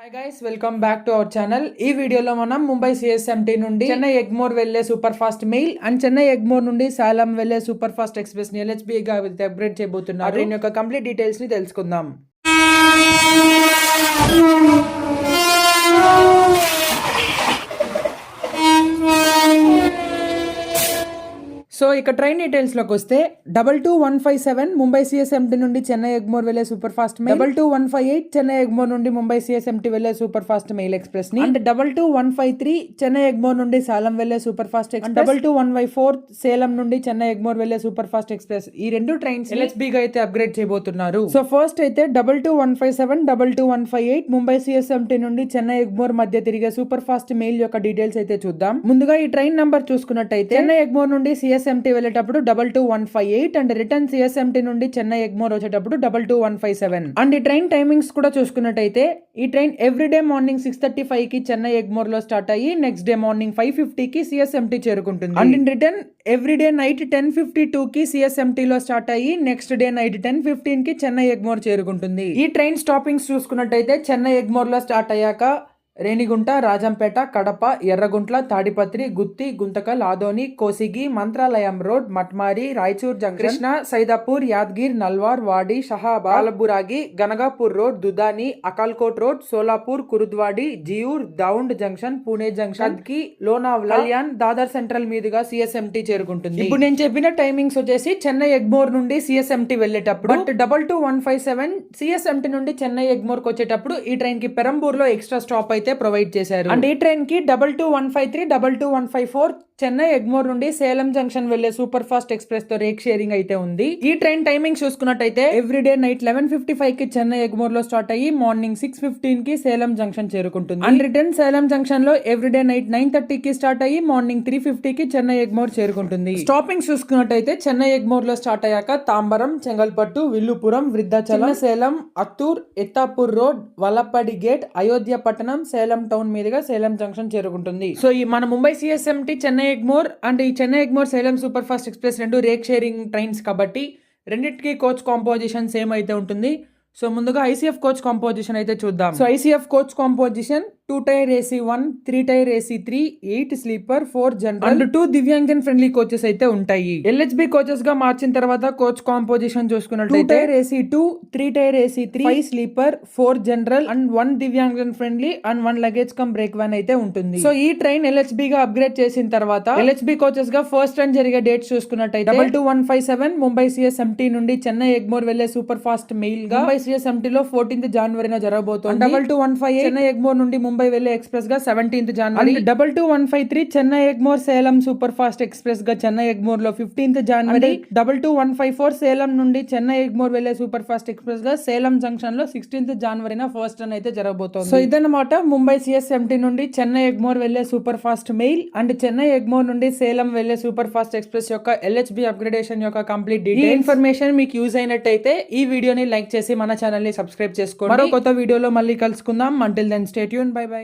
Hi guys, welcome back to our channel. ఈ వీడియోలో మనం ముంబై సిఎస్ఎంటీ నుండి చెన్నై ఎగ్మోర్ వెళ్లే super fast male and Chennai Egmore నుండి సాలం వెళ్లే సూపర్ ఫాస్ట్ ఎక్స్ప్రెస్ ని LHB గా అప్గ్రేడ్ చేయబోతున్నారు. ట్రైన్ యొక్క కంప్లీట్ డీటెయిల్స్ ని తెలుసుకుందాం. సో ఇక ట్రైన్ డీటెయిల్స్ లోకి వస్తే 22157 ముంబై సిఎస్ఎంటీ నుండి చెన్నై ఎగ్మోర్ వెళ్లే super fast mail, 22158 Chennai Egmore నుండి ముంబై సిఎస్ఎంటీ వెళ్లే సూపర్ ఫాస్ట్ మెయిల్ ఎక్స్ప్రెస్ ని, అండ్ 22153 చెన్నై ఎగ్మోర్ నుండి సాలం వెళ్లే సూపర్ ఫాస్ట్ ఎక్స్ప్రెస్, 22154 సేలం నుండి చెన్నై ఎగ్మోర్ వెళ్లే సూపర్ ఫాస్ట్ ఎక్స్ప్రెస్. ఈ రెండు ట్రైన్స్ LHB గా అయితే అప్గ్రేడ్ చేయబోతున్నారు. సో ఫస్ట్ అయితే 22157 22158 ముంబై సిఎస్ఎంటీ నుండి చెన్నై ఎగ్మోర్ మధ్య తిరిగే సూపర్ ఫాస్ట్ మెయిల్ యొక్క డీటెయిల్స్ అయితే చూద్దాం. ముందుగా ఈ ట్రైన్ నంబర్ చూసుకున్నట్టయితే చెన్నై ఎగ్మోర్ నుండి సిఎస్ఎంటీ వెళ్ళేటప్పుడు 22158 అండ్ రిటర్న్ సిఎస్ఎంటీ నుండి చెన్నై ఎగ్మోర్ వచ్చేటప్పుడు 22157. అండ్ ఈ ట్రైన్ టైమింగ్స్ కూడా చూసుకున్నట్టయితే ఈ ట్రైన్ ఎవ్రీడే మార్నింగ్ 6:35 కి చెన్నై ఎగ్మోర్ లో స్టార్ట్ అయ్యి నెక్స్ట్ డే మార్నింగ్ 5:50 కి సిఎస్ఎంటీ చేరుకుంటుంది. And in return everyday night 10:52 కి సిఎస్ఎంటీ లో స్టార్ట్ అయ్యి నెక్స్ట్ డే నైట్ 10:15 కి చెన్నై ఎగ్మోర్ చేరుకుంటుంది. ఈ ట్రైన్ స్టాపింగ్స్ చూసుకున్నట్టయితే చెన్నై ఎగ్మోర్ లో స్టార్ట్ అయ్యాక Renigunta, Rajampet, Kadapa, Yerraguntla, Tadipatri, Gooty, Guntakal, Adoni, Kosigi, Mantralayam road, Matmari, Raichur junction, Krishna, Saidapur, Yadgir, Nalwar, Wadi, Shahabad, Kalaburagi, Ganagapur road, Dudhani, Akalkot road, Solapur, Kurduvadi, Jeur, Daund junction, Pune junction కి, లోనావ్లా, కళ్యాణ్, దాదర్ సెంట్రల్ మీదుగా సిఎస్ఎంటీ చేరుకుంటుంది. ఇప్పుడు నేను చెప్పిన టైమింగ్స్ వచ్చేసి చెన్నై ఎగ్మోర్ నుండి సిఎస్ఎంటీ వెళ్ళేటప్పుడు. బట్ 22157 సిఎస్ఎంటీ నుండి చెన్నై ఎగ్మోర్ కి వచ్చేటప్పుడు ఈ ట్రైన్ కి పెరంబూర్ లో ఎక్స్ట్రా స్టాప్ అయితే ప్రొవైడ్ చేశారు. అండ్ ఈ ట్రైన్ కి 22153 22154 చెన్నై ఎగ్మోర్ నుండి సేలం జంక్షన్ వెళ్లే సూపర్ ఫాస్ట్ ఎక్స్ప్రెస్ తో రేక్ షేరింగ్ అయితే ఉంది. ఈ ట్రైన్ టైమింగ్ చూసుకున్నట్టయితే ఎవ్రీడే నైట్ 11:55 కి చెన్నై ఎగ్మోర్ లో స్టార్ట్ అయ్యి మార్నింగ్ 6:15 కి సేలం జంక్షన్ చేరుకుంటుంది. అండ్ రిటర్న్ సేలం జంక్షన్ లో ఎవ్రీడే నైట్ 9:30 కి స్టార్ట్ అయ్యి మార్నింగ్ 3:50 కి చెన్నై ఎగ్మోర్ చేరుకుంటుంది. స్టాపింగ్ చూసుకున్నట్టయితే చెన్నై ఎగ్మోర్ లో స్టార్ట్ అయ్యాక తాంబరం, చెంగల్పట్టు, విల్లుపురం, వృద్ధాచలం, సేలం, అత్తూర్, ఎత్తాపూర్ రోడ్, వల్లప్పడి గేట్, అయోధ్య పట్టణం, సేలం టౌన్ మీదుగా సేలం జంక్షన్ చేరుకుంటుంది. సో ఈ మన ముంబై సిఎస్ఎంటీ చెన్నై ఎగ్మోర్ అండ్ ఈ Chennai Egmore Salem super fast express రెండు రేక్ షేరింగ్ ట్రైన్స్ కాబట్టి రెండింటికి కోచ్ కాంపోజిషన్ సేమ్ అయితే ఉంటుంది. సో ముందుగా ICF కోచ్ కాంపోజిషన్ అయితే చూద్దాం. So ICF coach composition 2 tier AC 1, 3 tier AC 3, 8 sleeper, 4 general and 2 Divyangjan friendly coaches అయితే ఉంటాయి. LHB కోచెస్ గా మార్చిన తర్వాత కోచ్ కాంపోజిషన్ చూసుకున్నట్లయితే 2 tier AC 2, 3 tier AC 3, 5 sleeper, 4 general and 1 Divyangjan friendly and 1 luggage cum brake van అయితే ఉంటుంది. సో ఈ train LHB గా అప్గ్రేడ్ చేసిన తర్వాత LHB కోచెస్ గా ఫస్ట్ రన్ జరిగే డేట్స్ చూసుకున్నట్టయితే 22157 ముంబై సిఎస్ఎంటీ నుండి చెన్నై ఎగ్మోర్ వెళ్లే సూపర్ ఫాస్ట్ మెయిల్ గా ముంబై సిఎస్ఎంటీ లో 14th జనవరిన జరగబోతోంది. 22158 చెన్నై ఎగ్మోర్ నుండి ముంబై వెళ్లే ఎక్స్ప్రెస్ గా 17th జనవరి, 22153 Chennai Egmore Salem super fast express గా చెన్నై ఎగ్మోర్ లో 15th జనవరి, 22154 సేలం నుండి చెన్నై ఎగ్మోర్ వెళ్లే సూపర్ ఫాస్ట్ ఎక్స్ప్రెస్ గా సేలం జంక్షన్ లో 16th జనవరిన ఫస్ట్ రన్ అయితే జరగబోతోంది. సో ఇదన్నమాట ముంబై సిఎస్ఎంటీ నుండి చెన్నై ఎగ్మోర్ వెళ్లే super fast male and Chennai Egmore నుండి సేలం వెళ్లే సూపర్ ఫాస్ట్ ఎక్స్ప్రెస్ యొక్క LHB అప్గ్రేడేషన్ యొక్క కంప్లీట్ డీటెయిల్స్. ఈ ఇన్ఫర్మేషన్ మీకు యూజ్ అయినట్టయితే ఈ వీడియోని లైక్ చేసి మన ఛానల్ ని సబ్స్క్రైబ్ చేసుకోండి. మరో కొత్త వీడియోలో మళ్ళీ కలుసుకుందాం. Until then stay tune. Bye by.